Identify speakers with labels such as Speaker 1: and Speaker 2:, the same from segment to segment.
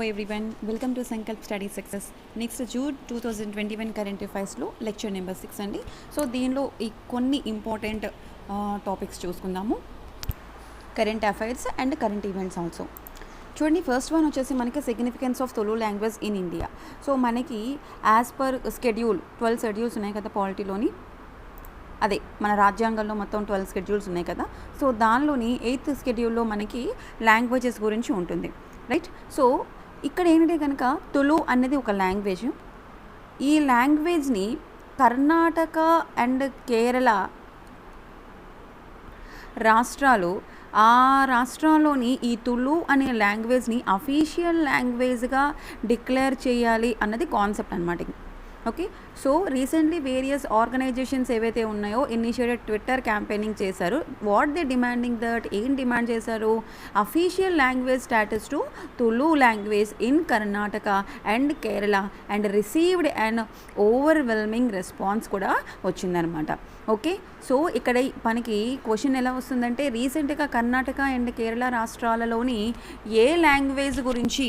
Speaker 1: everyone, welcome to Sankalp Study Success. Next June 2021 current అఫైర్స్లో lecture number 6 అండి. So దీనిలో ఈ కొన్ని ఇంపార్టెంట్ టాపిక్స్ చూసుకుందాము, current affairs and current events also. చూడండి, ఫస్ట్ వన్ వచ్చేసి మనకి significance of Tulu language in India. So మనకి యాజ్ పర్ స్కెడ్యూల్ 12 షెడ్యూల్స్ ఉన్నాయి కదా పాలిటీలోని, అదే మన రాజ్యాంగంలో మొత్తం 12 షెడ్యూల్స్ ఉన్నాయి కదా. సో దానిలోని 8th షెడ్యూల్లో మనకి లాంగ్వేజెస్ గురించి ఉంటుంది, రైట్. సో ఇక్కడ ఏంటంటే కనుక తులు అనేది ఒక లాంగ్వేజ్. ఈ లాంగ్వేజ్ని కర్ణాటక అండ్ కేరళ రాష్ట్రాలు, ఆ రాష్ట్రాల్లోని ఈ తులు అనే లాంగ్వేజ్ని అఫీషియల్ లాంగ్వేజ్గా డిక్లేర్ చేయాలి అన్నది కాన్సెప్ట్ అనమాట. Okay, so recently various organisations ఏవైతే ఉన్నాయో ఇనిషియేటెడ్ ట్విట్టర్ క్యాంపెయినింగ్ చేశారు. వాట్ దే డిమాండింగ్ దట్, ఏం డిమాండ్ చేశారు? Official language status to Tulu language in Karnataka and Kerala and received and overwhelming response కూడా వచ్చిందనమాట. ఓకే, సో ఇక్కడ మనకి క్వశ్చన్ ఎలా వస్తుందంటే, రీసెంట్గా కర్ణాటక అండ్ కేరళ రాష్ట్రాలలోని ఏ లాంగ్వేజ్ గురించి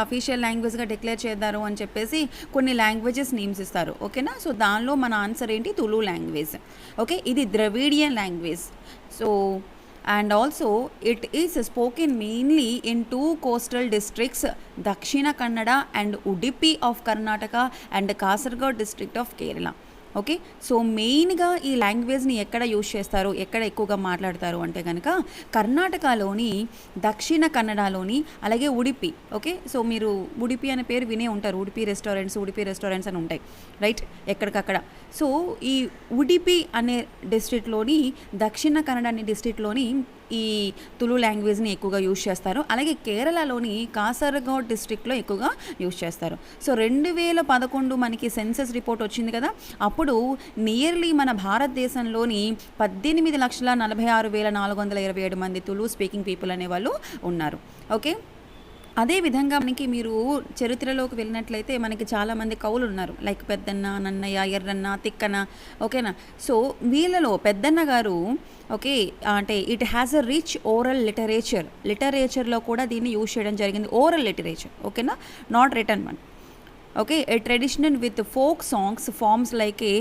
Speaker 1: అఫీషియల్ లాంగ్వేజ్గా డిక్లేర్ చేద్దారు అని చెప్పేసి కొన్ని లాంగ్వేజెస్ నేమ్స్ ఇస్తారు. ఓకేనా, సో దానిలో మన ఆన్సర్ ఏంటి? తులు లాంగ్వేజ్. ఓకే, ఇది Dravidian language. So and also it is spoken mainly in 2 coastal districts, దక్షిణ Kannada and Udupi of Karnataka and Kasaragod district of Kerala. Okay, so మెయిన్గా ఈ లాంగ్వేజ్ని ఎక్కడ యూజ్ చేస్తారు, ఎక్కడ ఎక్కువగా మాట్లాడతారు అంటే కనుక కర్ణాటకలోని దక్షిణ కన్నడలోని, అలాగే ఉడిపి. ఓకే, సో మీరు ఉడిపి అనే పేరు వినే ఉంటారు, ఉడిపి రెస్టారెంట్స్ అని ఉంటాయి, రైట్, ఎక్కడికక్కడ. సో ఈ ఉడిపి అనే డిస్ట్రిక్ట్లోని, దక్షిణ కన్నడ అనే డిస్ట్రిక్ట్లోని ఈ తులు లాంగ్వేజ్ని ఎక్కువగా యూజ్ చేస్తారు. అలాగే కేరళలోని కాసర్గోడ్ డిస్ట్రిక్ట్లో ఎక్కువగా యూజ్ చేస్తారు. సో 2011 మనకి సెన్సస్ రిపోర్ట్ వచ్చింది కదా, అప్పుడు నియర్లీ మన భారతదేశంలోని 18,46,427 మంది తులు స్పీకింగ్ పీపుల్ అనేవాళ్ళు ఉన్నారు. ఓకే, అదేవిధంగా మనకి మీరు చరిత్రలోకి వెళ్ళినట్లయితే మనకి చాలామంది కవులు ఉన్నారు, లైక్ పెద్దన్న, నన్నయ్య, ఎర్రన్న, తిక్కన. ఓకేనా, సో పెద్దన్న గారు, ఓకే, అంటే it has a rich oral లిటరేచర్లో కూడా దీన్ని యూజ్ చేయడం జరిగింది. ఓరల్ లిటరేచర్, ఓకేనా, not written one. Okay, a traditional with folk songs forms like a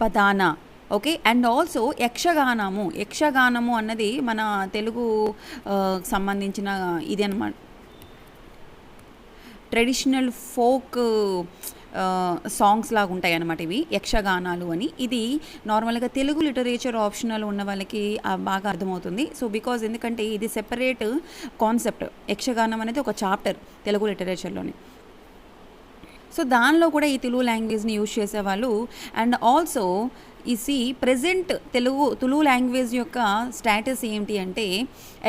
Speaker 1: paddana. Okay, and also యక్షగానము అన్నది మన తెలుగు సంబంధించిన ఇది అన్నమాట, ట్రెడిషనల్ ఫోక్ సాంగ్స్ లాగా ఉంటాయి అన్నమాట ఇవి, యక్షగానాలు అని. ఇది నార్మల్గా తెలుగు లిటరేచర్ ఆప్షనల్ ఉన్న వాళ్ళకి బాగా అర్థమవుతుంది. సో బికాజ్ ఎందుకంటే ఇది సెపరేట్ కాన్సెప్ట్, యక్షగానం అనేది ఒక చాప్టర్ తెలుగు లిటరేచర్లోని. సో దానిలో కూడా ఈ తులు లాంగ్వేజ్ని యూజ్ చేసేవాళ్ళు. And also present Tulu language యొక్క స్టేటస్ ఏంటి అంటే,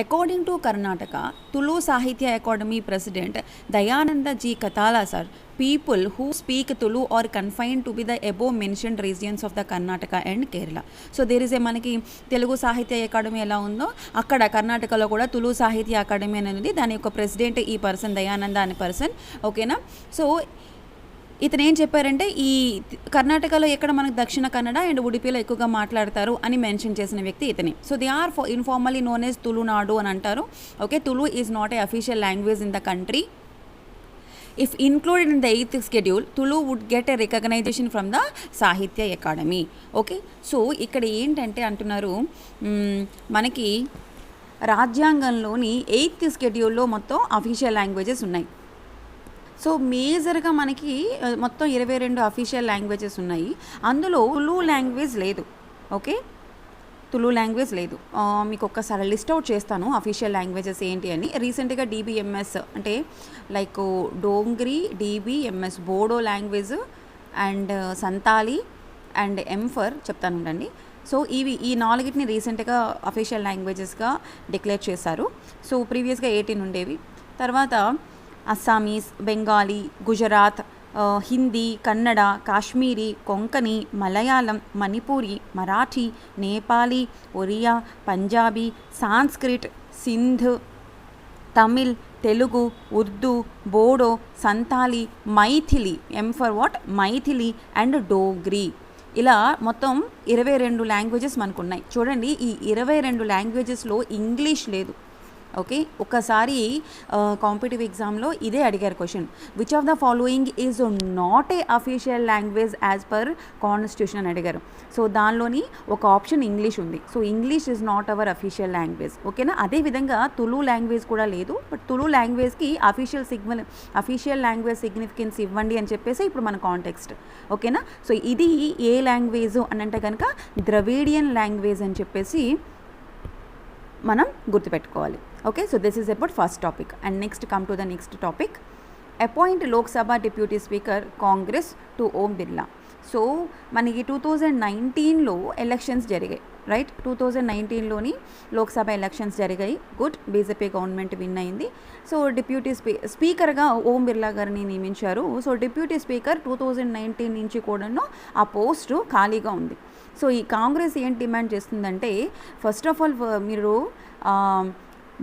Speaker 1: according to Karnataka Tulu Sahitya academy president Dayananda G Katala sir, people who speak Tulu are confined to be the above mentioned regions of the Karnataka and Kerala. So there is a మనకి తెలుగు సాహిత్య academy ఎలా ఉందో అక్కడ కర్ణాటకలో కూడా తులు సాహిత్య అకాడమీ అనేది, దాని యొక్క ప్రెసిడెంట్ ఈ పర్సన్, దయానంద అనే పర్సన్. ఓకేనా, సో ఇతను ఏం చెప్పారంటే, ఈ కర్ణాటకలో ఎక్కడ మనకు దక్షిణ కన్నడ అండ్ ఉడిపిలో ఎక్కువగా మాట్లాడతారు అని మెన్షన్ చేసిన వ్యక్తి ఇతనే. So they are informally known as Tulunadu అని అంటారు. Okay, Tulu is not a official language in the country. If included in the 8th schedule, Tulu would get a recognition from the Sahitya Academy. Okay, so ఇక్కడ ఏంటంటే అంటున్నారు, మనకి రాజ్యాంగంలోని 8th షెడ్యూల్లో మొత్తం official languages ఉన్నాయి. సో మేజర్గా మనకి మొత్తం 22 అఫీషియల్ లాంగ్వేజెస్ ఉన్నాయి. అందులో తులు లాంగ్వేజ్ లేదు. ఓకే, తులు లాంగ్వేజ్ లేదు. మీకు ఒక్కసారి లిస్ట్ అవుట్ చేస్తాను అఫీషియల్ లాంగ్వేజెస్ ఏంటి అని. రీసెంట్గా DBMS అంటే like Dongri, DBMS Bodo language and Santali and ఎంఫర్ చెప్తాను ఉండండి. సో ఈ 4ని రీసెంట్గా అఫీషియల్ లాంగ్వేజెస్గా డిక్లేర్ చేశారు. సో ప్రీవియస్గా 18 ఉండేవి. తర్వాత అస్సామీస్, బెంగాలీ, గుజరాత్, హిందీ, కన్నడ, కాశ్మీరీ, కొంకణి, మలయాళం, మణిపూరి, మరాఠీ, నేపాలీ, ఒరియా, పంజాబీ, సాంస్క్రిట్, సింధ్, తమిళ్, తెలుగు, ఉర్దూ, బోడో, సంతాలి, మైథిలి, మైథిలి అండ్ డోగ్రీ. ఇలా మొత్తం 22 లాంగ్వేజెస్ మనకు ఉన్నాయి. చూడండి, ఈ 22 లాంగ్వేజెస్లో ఇంగ్లీష్ లేదు. ఓకే, ఒకసారి కాంపిటేటివ్ ఎగ్జామ్లో ఇదే అడిగారు question, which of the following is not a official language as per constitution అని అడిగారు. సో దానిలోని ఒక ఆప్షన్ ఇంగ్లీష్ ఉంది. So English is not our official language. ఓకేనా, అదేవిధంగా తులు లాంగ్వేజ్ కూడా లేదు. బట్ తులు లాంగ్వేజ్కి అఫీషియల్ లాంగ్వేజ్ సిగ్నిఫికెన్స్ ఇవ్వండి అని చెప్పేసి ఇప్పుడు మన కాంటెక్స్ట్. ఓకేనా, సో ఇది ఏ లాంగ్వేజ్ అని అంటే కనుక ద్రవిడియన్ లాంగ్వేజ్ అని చెప్పేసి మనం గుర్తుపెట్టుకోవాలి. Okay, so this is about first topic. And next come to the next topic, appoint Lok Sabha deputy speaker Congress to Om Birla. So మనకి 2019లో ఎలక్షన్స్ జరిగాయి, రైట్? 2019లోని లోక్సభ ఎలక్షన్స్ జరిగాయి. గుడ్, బీజేపీ గవర్నమెంట్ విన్ అయింది. సో డిప్యూటీ స్పీకర్గా ఓం బిర్లా గారిని నియమించారు. సో డిప్యూటీ స్పీకర్ 2019 నుంచి కూడాను ఆ పోస్టు ఖాళీగా ఉంది. సో ఈ కాంగ్రెస్ ఏం డిమాండ్ చేస్తుందంటే, ఫస్ట్ ఆఫ్ ఆల్ మీరు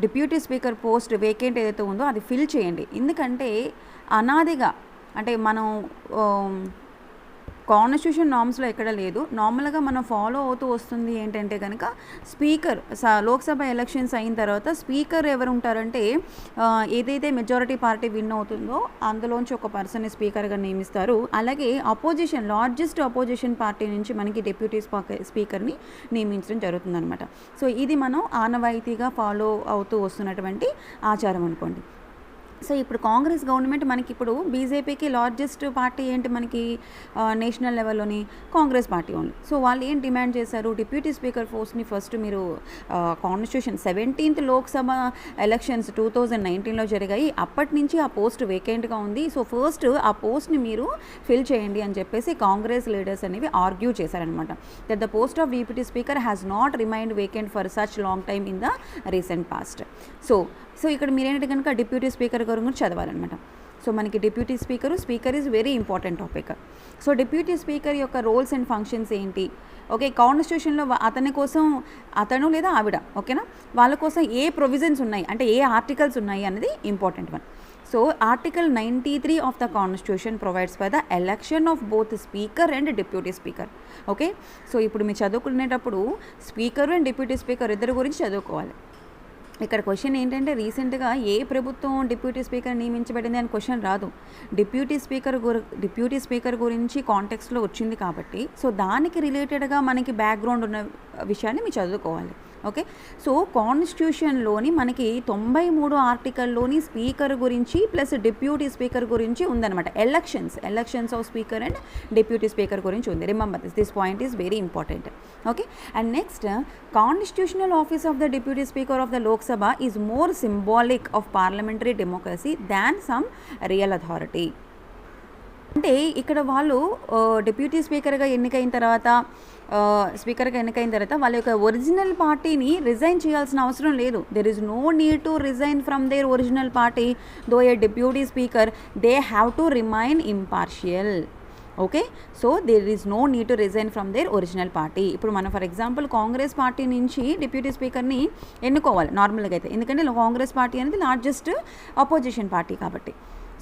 Speaker 1: డిప్యూటీ స్పీకర్ పోస్ట్ వేకెంట్ ఏదైతే ఉందో అది ఫిల్ చేయండి. ఎందుకంటే అనాదిగా అంటే మనం కాన్స్టిట్యూషన్ నార్మ్స్లో ఎక్కడ లేదు, నార్మల్గా మనం ఫాలో అవుతూ వస్తుంది ఏంటంటే కనుక స్పీకర్ లోక్సభ ఎలక్షన్స్ అయిన తర్వాత స్పీకర్ ఎవరు ఉంటారంటే ఏదైతే మెజారిటీ పార్టీ విన్ అవుతుందో అందులోంచి ఒక పర్సన్ని స్పీకర్గా నియమిస్తారు. అలాగే లార్జెస్ట్ అపోజిషన్ పార్టీ నుంచి మనకి డిప్యూటీ స్పీకర్ని నియమించడం జరుగుతుందన్నమాట. సో ఇది మనం ఆనవాయితీగా ఫాలో అవుతూ వస్తున్నటువంటి ఆచారం అనుకోండి. సో ఇప్పుడు కాంగ్రెస్ గవర్నమెంట్ మనకి ఇప్పుడు బీజేపీకి లార్జెస్ట్ పార్టీ ఏంటి మనకి national లెవెల్లోని Congress party only. So వాళ్ళు ఏం డిమాండ్ చేశారు, డిప్యూటీ స్పీకర్ పోస్ట్ని ఫస్ట్ మీరు కాన్స్టిట్యూషన్ 17th లోక్సభ ఎలక్షన్స్ 2019లో జరిగాయి, అప్పటి నుంచి ఆ పోస్ట్ వేకెంట్గా ఉంది. సో ఫస్ట్ ఆ పోస్ట్ని మీరు ఫిల్ చేయండి అని చెప్పేసి కాంగ్రెస్ లీడర్స్ అనేవి ఆర్గ్యూ చేశారనమాట. That the post of deputy speaker has not remained vacant for such long time in the recent past. So ఇక్కడ మీరేంటి కనుక డిప్యూటీ స్పీకర్ గురించి చదవాలన్నమాట. సో మనకి deputy speaker is very important topic. So deputy speaker యొక్క roles and functions ఏంటి, okay, కాన్స్టిట్యూషన్లో అతను లేదా ఆవిడ, ఓకేనా, వాళ్ళ కోసం ఏ ప్రొవిజన్స్ ఉన్నాయి అంటే ఏ ఆర్టికల్స్ ఉన్నాయి అన్నది important one. So article 93 of the constitution provides for the election of both speaker and deputy speaker. Okay, so ఇప్పుడు మీరు చదువుకునేటప్పుడు స్పీకర్ అండ్ డిప్యూటీ స్పీకర్ ఇద్దరు గురించి చదువుకోవాలి. ఇక్కడ క్వశ్చన్ ఏంటంటే రీసెంట్గా ఏ ప్రభుత్వం డిప్యూటీ స్పీకర్ నియమించబడింది అని క్వశ్చన్ రాదు. డిప్యూటీ స్పీకర్ గురించి కాంటెక్స్లో వచ్చింది కాబట్టి సో దానికి రిలేటెడ్గా మనకి బ్యాక్గ్రౌండ్ ఉన్న విషయాన్ని మీరు చదువుకోవాలి. ఓకే, సో కాన్స్టిట్యూషన్లోని మనకి 93 ఆర్టికల్లోని స్పీకర్ గురించి ప్లస్ డిప్యూటీ స్పీకర్ గురించి ఉందన్నమాట. Elections of speaker and deputy speaker గురించి ఉంది. Remember this point is very important. Okay, and next, constitutional office of the deputy speaker of the Lok Sabha is more symbolic of parliamentary democracy than some real authority. అంటే ఇక్కడ వాళ్ళు deputy స్పీకర్గా ఎన్నికైన తర్వాత వాళ్ళ యొక్క ఒరిజినల్ పార్టీని రిజైన్ చేయాల్సిన అవసరం లేదు. There is no need to resign from their original party. Though a deputy speaker they have to remain impartial. Okay, so there is no need to resign from their original party. ఇప్పుడు మనం for example Congress party నుంచి deputy స్పీకర్ని ఎన్నుకోవాలి నార్మల్గా అయితే, ఎందుకంటే Congress party అనేది largest opposition party కాబట్టి.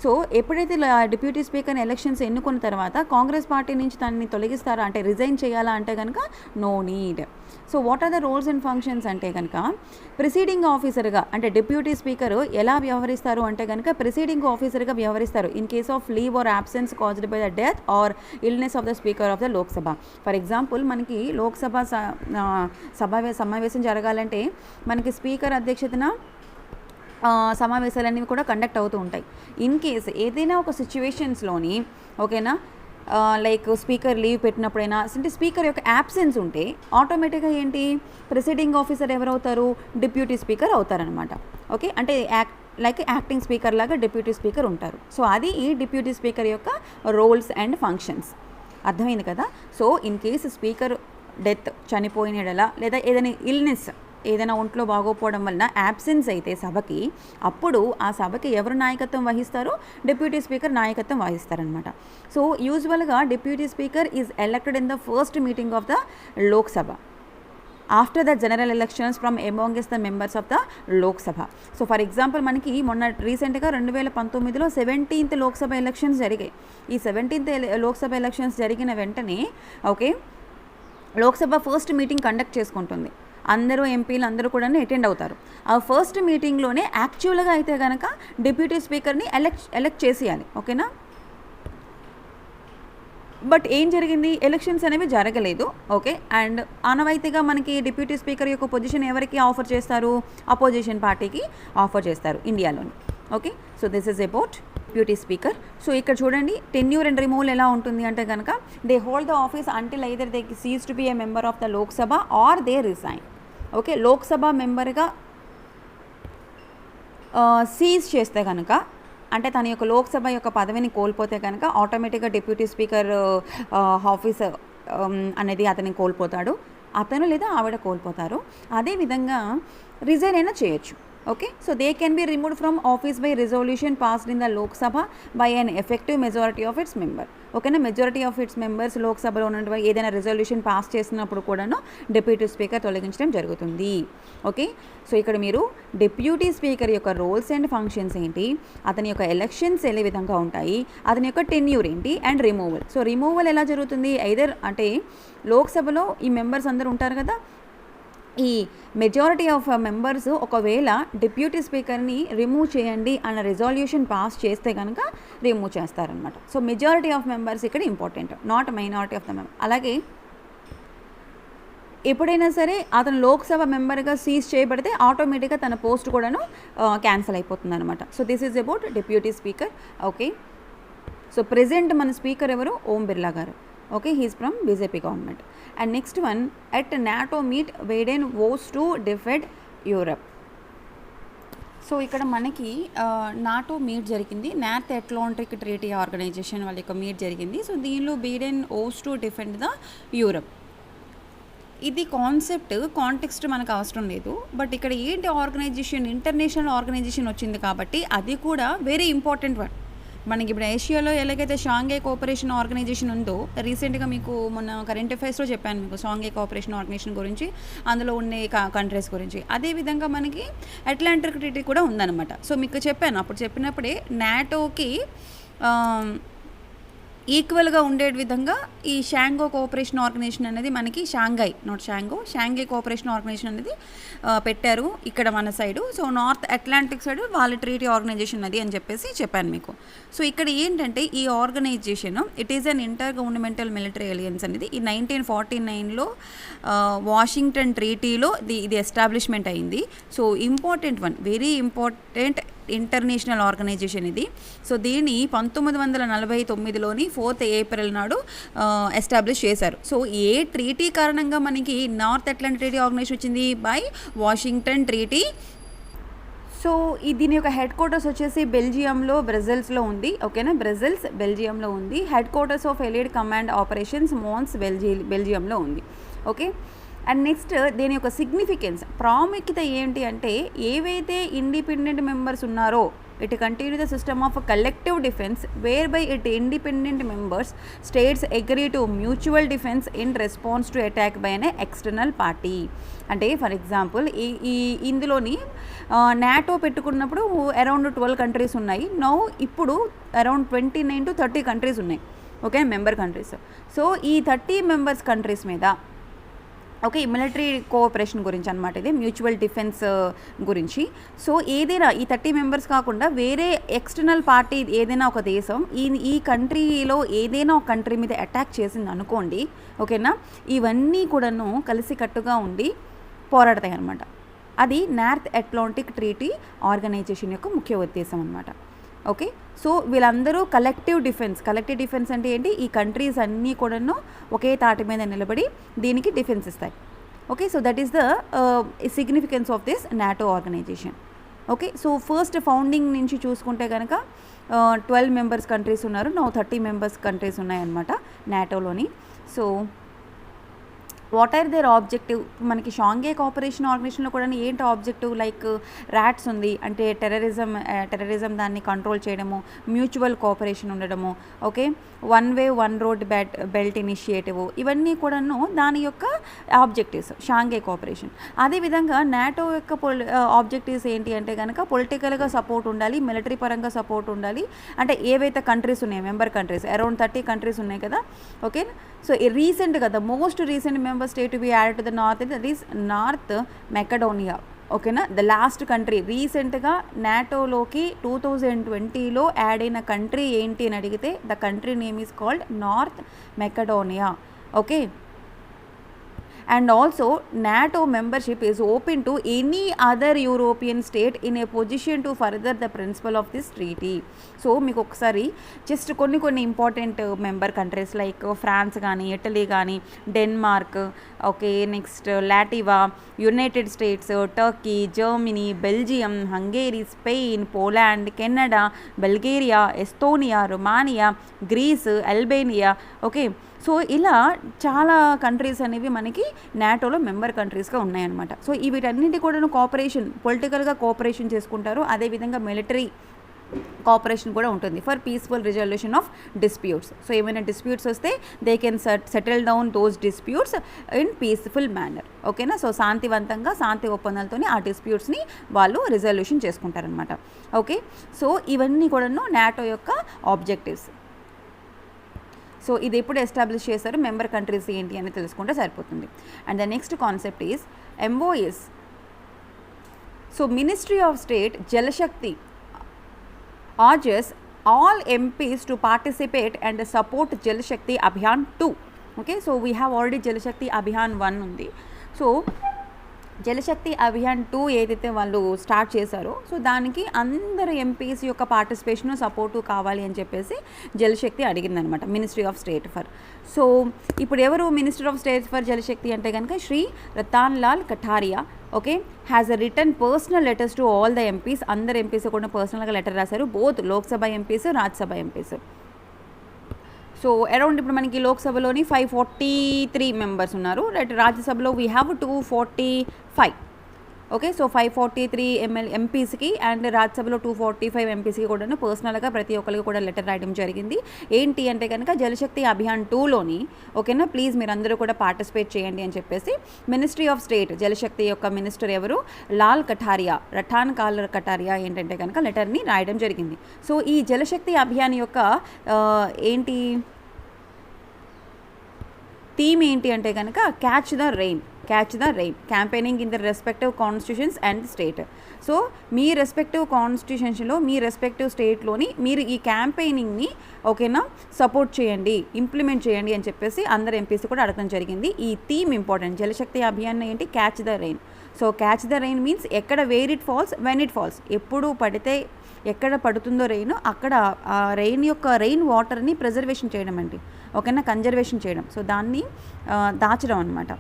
Speaker 1: సో ఎప్పుడైతే డిప్యూటీ స్పీకర్ని ఎలక్షన్స్ ఎన్నుకున్న తర్వాత కాంగ్రెస్ పార్టీ నుంచి తనని తొలగిస్తారా అంటే రిజైన్ చేయాలా అంటే కనుక no need. So what are the roles and functions అంటే కనుక ప్రిసీడింగ్ ఆఫీసర్గా అంటే డిప్యూటీ స్పీకర్ ఎలా వ్యవహరిస్తారు అంటే కనుక ప్రిసీడింగ్ ఆఫీసర్గా వ్యవహరిస్తారు in case of leave are absence caused by the death are illness of the speaker of the Lok Sabha. For example మనకి లోక్సభ సమావేశం జరగాలంటే మనకి స్పీకర్ అధ్యక్షతన సమావేశాలన్నీ కూడా కండక్ట్ అవుతూ ఉంటాయి. ఇన్ కేస్ ఏదైనా ఒక సిచ్యువేషన్స్లోని ఓకేనా లైక్ స్పీకర్ లీవ్ పెట్టినప్పుడైనా అంటే స్పీకర్ యొక్క యాబ్సెన్స్ ఉంటే ఆటోమేటిక్గా ఏంటి ప్రిసైడింగ్ ఆఫీసర్ ఎవరవుతారు, డిప్యూటీ స్పీకర్ అవుతారనమాట. ఓకే, అంటే యాక్టింగ్ స్పీకర్ లాగా డిప్యూటీ స్పీకర్ ఉంటారు. సో అది ఈ డిప్యూటీ స్పీకర్ యొక్క రోల్స్ అండ్ ఫంక్షన్స్. అర్థమైంది కదా. So in case speaker death చనిపోయినలా లేదా ఏదైనా ఒంట్లో బాగోపోవడం వలన యాబ్సెన్స్ అయితే సభకి, అప్పుడు ఆ సభకి ఎవరు నాయకత్వం వహిస్తారో డిప్యూటీ స్పీకర్ నాయకత్వం వహిస్తారనమాట. సో యూజువల్గా deputy speaker is elected in the first meeting of the Lok Sabha after the general elections from amongst the members of the Lok Sabha. So for example మనకి మొన్న రీసెంట్గా 2019లో 17th లోక్సభ ఎలక్షన్స్ జరిగాయి. ఈ 17th లోక్సభ ఎలక్షన్స్ జరిగిన వెంటనే okay Lok Sabha first meeting conduct చేసుకుంటుంది. అందరూ ఎంపీలు అందరూ కూడా అటెండ్ అవుతారు. ఆ ఫస్ట్ మీటింగ్లోనే యాక్చువల్గా అయితే కనుక డిప్యూటీ స్పీకర్ని ఎలెక్ట్ చేసేయాలి. ఓకేనా? బట్ ఏం జరిగింది, ఎలక్షన్స్ అనేవి జరగలేదు. ఓకే, అండ్ ఆనవాయితీగా మనకి డిప్యూటీ స్పీకర్ యొక్క పొజిషన్ ఎవరికి ఆఫర్ చేస్తారు, అపోజిషన్ పార్టీకి ఆఫర్ చేస్తారు ఇండియాలోని. Okay, so this is about deputy speaker. So ఇక్కడ చూడండి టెన్యూర్ అండ్ రిమూవల్ ఎలా ఉంటుంది అంటే కనుక they hold the office until either they cease to be a member of the Lok Sabha or they resign. Okay, Lok Sabha మెంబర్గా సీజ్ చేస్తే కనుక అంటే తన యొక్క లోక్సభ యొక్క పదవిని కోల్పోతే కనుక ఆటోమేటిక్గా డిప్యూటీ స్పీకర్ ఆఫీస్ అనేది అతన్ని కోల్పోతాడు, అతను లేదా ఆవిడ కోల్పోతారు. అదేవిధంగా రిజైన్ అయినా చేయొచ్చు. Okay, so they can be removed from office by resolution passed in the Lok Sabha by an effective majority of it's member. ఓకేనా, మెజారిటీ ఆఫ్ ఇట్స్ మెంబర్స్ లోక్సభలో ఉన్నటువంటి ఏదైనా రిజల్యూషన్ పాస్ చేసినప్పుడు కూడాను డిప్యూటీ స్పీకర్ తొలగించడం జరుగుతుంది. ఓకే, సో ఇక్కడ మీరు డిప్యూటీ స్పీకర్ యొక్క రోల్స్ అండ్ ఫంక్షన్స్ ఏంటి, అతని యొక్క ఎలక్షన్స్ ఏ విధంగా ఉంటాయి, అతని యొక్క టెన్యూర్ ఏంటి అండ్ రిమూవల్. సో రిమూవల్ ఎలా జరుగుతుంది, ఐదర్ అంటే లోక్సభలో ఈ మెంబర్స్ అందరూ ఉంటారు కదా, ఈ మెజారిటీ ఆఫ్ మెంబర్స్ ఒకవేళ డిప్యూటీ స్పీకర్ని రిమూవ్ చేయండి అన్న రిజల్యూషన్ పాస్ చేస్తే కనుక రిమూవ్ చేస్తారనమాట. సో మెజారిటీ ఆఫ్ మెంబర్స్ ఇక్కడ important, not minority of the member. అలాగే ఎప్పుడైనా సరే అతను లోక్సభ మెంబర్గా సీజ్ చేయబడితే ఆటోమేటిక్గా తన పోస్ట్ కూడాను క్యాన్సిల్ అయిపోతుంది అనమాట. So this is about deputy speaker. Okay, so present మన స్పీకర్ ఎవరు, ఓం బిర్లా గారు. Okay, he's from BJP government. And next one, at NATO meet Biden vows to defend Europe. So ఇక్కడ మనకి నాటో మీట్ జరిగింది, north Atlantic treaty organisation వాళ్ళ యొక్క meet జరిగింది. So దీనిలో Biden vows to defend the Europe. ఇది context మనకు అవసరం లేదు, బట్ ఇక్కడ ఏంటి ఆర్గనైజేషన్, ఇంటర్నేషనల్ ఆర్గనైజేషన్ వచ్చింది కాబట్టి అది కూడా వెరీ ఇంపార్టెంట్ వన్. మనకి ఇప్పుడు ఏషియాలో ఎలాగైతే షాంఘై కోఆపరేషన్ ఆర్గనైజేషన్ ఉందో, రీసెంట్గా మీకు మొన్న కరెంట్ అఫైర్స్లో చెప్పాను మీకు షాంఘై కోఆపరేషన్ ఆర్గనైజేషన్ గురించి, అందులో ఉన్న కంట్రీస్ గురించి. అదేవిధంగా మనకి అట్లాంటిక్ ట్రీటీ కూడా ఉందన్నమాట. సో మీకు చెప్పాను, అప్పుడు చెప్పినప్పుడే నాటోకి ఈక్వల్గా ఉండే విధంగా ఈ షాంఘై కోఆపరేషన్ ఆర్గనైజేషన్ అనేది మనకి షాంఘై కోఆపరేషన్ ఆర్గనైజేషన్ అనేది పెట్టారు ఇక్కడ మన side. So north Atlantic side వాళ్ళ ట్రీటీ ఆర్గనైజేషన్ అది అని చెప్పేసి చెప్పాను మీకు. సో ఇక్కడ ఏంటంటే ఈ organization it is an intergovernmental military alliance అనేది ఈ 1949లో వాషింగ్టన్ ట్రీటీలో ఇది ఎస్టాబ్లిష్మెంట్ అయింది. So important one, very important international organization ఇది. సో దీన్ని 1949లోని 4th April నాడు ఎస్టాబ్లిష్ చేశారు. సో ఏ ట్రీటీ కారణంగా మనకి నార్త్ అట్లాంటిక్ ట్రీటీ ఆర్గనైజేషన్ వచ్చింది, బై వాషింగ్టన్ ట్రీటీ. సో దీని యొక్క హెడ్ క్వార్టర్స్ వచ్చేసి బెల్జియంలో, బ్రజెల్స్లో ఉంది. ఓకేనా, బెల్జియంలో ఉంది. Headquarters of allied command operations Mons బెల్జియంలో ఉంది. ఓకే, అండ్ నెక్స్ట్ దీని యొక్క సిగ్నిఫికెన్స్, ప్రాముఖ్యత ఏంటి అంటే ఏవైతే ఇండిపెండెంట్ మెంబర్స్ ఉన్నారో it continue the system of collective defence whereby it independent members states agree to mutual defence in response to attack by an external party. అంటే for example ఇందులోని NATO పెట్టుకున్నప్పుడు around 12 countries ఉన్నాయి. Now ఇప్పుడు around 29 to 30 countries ఉన్నాయి. Okay, member countries. So ఈ 30 members countries మీద okay military cooperation గురించి అనమాట, ఇది మ్యూచువల్ డిఫెన్స్ గురించి. సో ఏదైనా ఈ 30 మెంబర్స్ కాకుండా వేరే ఎక్స్టర్నల్ పార్టీ ఏదైనా ఒక దేశం ఈ కంట్రీలో ఏదైనా ఒక కంట్రీ మీద అటాక్ చేసింది అనుకోండి, ఓకేనా, ఇవన్నీ కూడాను కలిసికట్టుగా ఉండి పోరాడతాయి అనమాట. అది నార్త్ అట్లాంటిక్ ట్రీటీ ఆర్గనైజేషన్ యొక్క ముఖ్య ఉద్దేశం అనమాట. ఓకే, సో వీళ్ళందరూ కలెక్టివ్ డిఫెన్స్ అంటే ఏంటి, ఈ కంట్రీస్ అన్నీ కూడాను ఒకే తాటి మీద నిలబడి దీనికి డిఫెన్స్ ఇస్తాయి. Okay, so that is the significance of this NATO organisation. Okay, so first founding నుంచి చూసుకుంటే కనుక 12 మెంబర్స్ కంట్రీస్ ఉన్నారు, నౌ 30 మెంబర్స్ కంట్రీస్ ఉన్నాయన్నమాట నాటోలోని. So what are their objective, మనకి షాంఘై కోఆపరేషన్ ఆర్గనైజేషన్లో కూడా ఏంటి ఆబ్జెక్టివ్, లైక్ ర్యాట్స్ ఉంది అంటే టెర్రరిజం దాన్ని కంట్రోల్ చేయడము, మ్యూచువల్ కోఆపరేషన్ ఉండడము, okay, one way one road belt initiative, ఇవన్నీ కూడాను దాని యొక్క ఆబ్జెక్టివ్స్ షాంఘై కోఆపరేషన్. అదేవిధంగా నాటో యొక్క ఆబ్జెక్టివ్స్ ఏంటి అంటే కనుక పొలిటికల్గా సపోర్ట్ ఉండాలి, మిలిటరీ పరంగా సపోర్ట్ ఉండాలి. అంటే ఏవైతే కంట్రీస్ ఉన్నాయి మెంబర్ కంట్రీస్ అరౌండ్ 30 కంట్రీస్ ఉన్నాయి కదా. ఓకే, సో రీసెంట్గా the most recent member member state to be added to the north, that is North Macedonia. ఓకేనా, ద లాస్ట్ కంట్రీ రీసెంట్గా నాటోలోకి 2020లో యాడ్ అయిన కంట్రీ ఏంటి అని అడిగితే the country name is called North Macedonia. Okay, and also NATO membership is open to any other European state in a position to further the principle of this treaty. సో మీకు ఒకసారి just కొన్ని important member countries like France కానీ, Italy కానీ, Denmark, okay, next Latvia, United States, Turkey, Germany, Belgium, Hungary, Spain, Poland, Canada, Bulgaria, Estonia, Romania, Greece, Albania. Okay, so ఇలా చాలా countries అనేవి మనకి నాటోలో మెంబర్ కంట్రీస్గా ఉన్నాయన్నమాట. సో వీటన్నింటి కూడా కోఆపరేషన్, పొలిటికల్గా కోఆపరేషన్ చేసుకుంటారు. అదేవిధంగా మిలిటరీ కోఆపరేషన్ కూడా ఉంటుంది for peaceful resolution of disputes. So ఏమైనా డిస్ప్యూట్స్ వస్తే they can settle down those disputes in peaceful manner. ఓకేనా, సో శాంతివంతంగా శాంతి ఒప్పందాలతోని ఆ డిస్ప్యూట్స్ని వాళ్ళు రిజల్యూషన్ చేసుకుంటారనమాట. ఓకే, సో ఇవన్నీ కూడాను నాటో యొక్క ఆబ్జెక్టివ్స్. సో ఇది ఎప్పుడు ఎస్టాబ్లిష్ చేశారు, మెంబర్ కంట్రీస్ ఏంటి అని తెలుసుకుంటే సరిపోతుంది. And the next concept is MOS. So ministry of state Jal Shakti urges all MPs to participate and support Jalashakti Abhiyan 2. Okay, so we have already Jalashakti Abhiyan 1 ఉంది. So జలశక్తి అభియాన్ 2 ఏదైతే వాళ్ళు స్టార్ట్ చేశారో, so దానికి అందరు ఎంపీస్ యొక్క పార్టిసిపేషన్ సపోర్టు కావాలి అని చెప్పేసి జలశక్తి అడిగిందనమాట ministry of state for. So ఇప్పుడు ఎవరు మినిస్టర్ ఆఫ్ స్టేట్ ఫర్ జలశక్తి అంటే కనుక Shri Ratan Lal Kataria. Okay, has a return personal letters to all the MPs. అందరు ఎంపీస్ కూడా పర్సనల్గా లెటర్ రాశారు, both Lok Sabha MPs, Rajya Sabha MPs. So around ఇప్పుడు మనకి లోక్సభలోని 543 మెంబర్స్ ఉన్నారు, రైట్. రాజ్యసభలో we have 245. Okay, so 543 ఎంపీస్కి and రాజ్యసభలో 245 ఎంపీస్కి కూడా పర్సనల్గా ప్రతి ఒక్కరికి కూడా లెటర్ రాయడం జరిగింది. ఏంటి అంటే కనుక జలశక్తి అభియాన్ 2లోని, ఓకేనా, ప్లీజ్ మీరు అందరూ కూడా పార్టిసిపేట్ చేయండి అని చెప్పేసి మినిస్ట్రీ ఆఫ్ స్టేట్ జలశక్తి యొక్క మినిస్టర్ ఎవరు, లాల్ కటారియా, రటాన్ కాల్ కటారియా ఏంటంటే కనుక లెటర్ని రాయడం జరిగింది. సో ఈ జలశక్తి అభియాన్ యొక్క ఏంటి థీమ్ ఏంటి అంటే కనుక catch the rain campaigning in the respective constitutions and state. So మీ రెస్పెక్టివ్ కాన్స్టిట్యూషన్స్లో మీ రెస్పెక్టివ్ స్టేట్లోని మీరు ఈ క్యాంపెయినింగ్ని, ఓకేనా, సపోర్ట్ చేయండి, ఇంప్లిమెంట్ చేయండి అని చెప్పేసి అందరు ఎంపీస్ కూడా అడగడం జరిగింది. ఈ థీమ్ ఇంపార్టెంట్. జలశక్తి అభియాన్ ఏంటి, catch the rain. So catch the rain means ఎక్కడ wear it falls when it falls, ఎప్పుడు పడితే ఎక్కడ పడుతుందో రెయిన్ అక్కడ ఆ రెయిన్ వాటర్ని ప్రిజర్వేషన్ చేయడం అండి, ఓకేనా, కన్జర్వేషన్ చేయడం. సో దాన్ని దాచడం అనమాట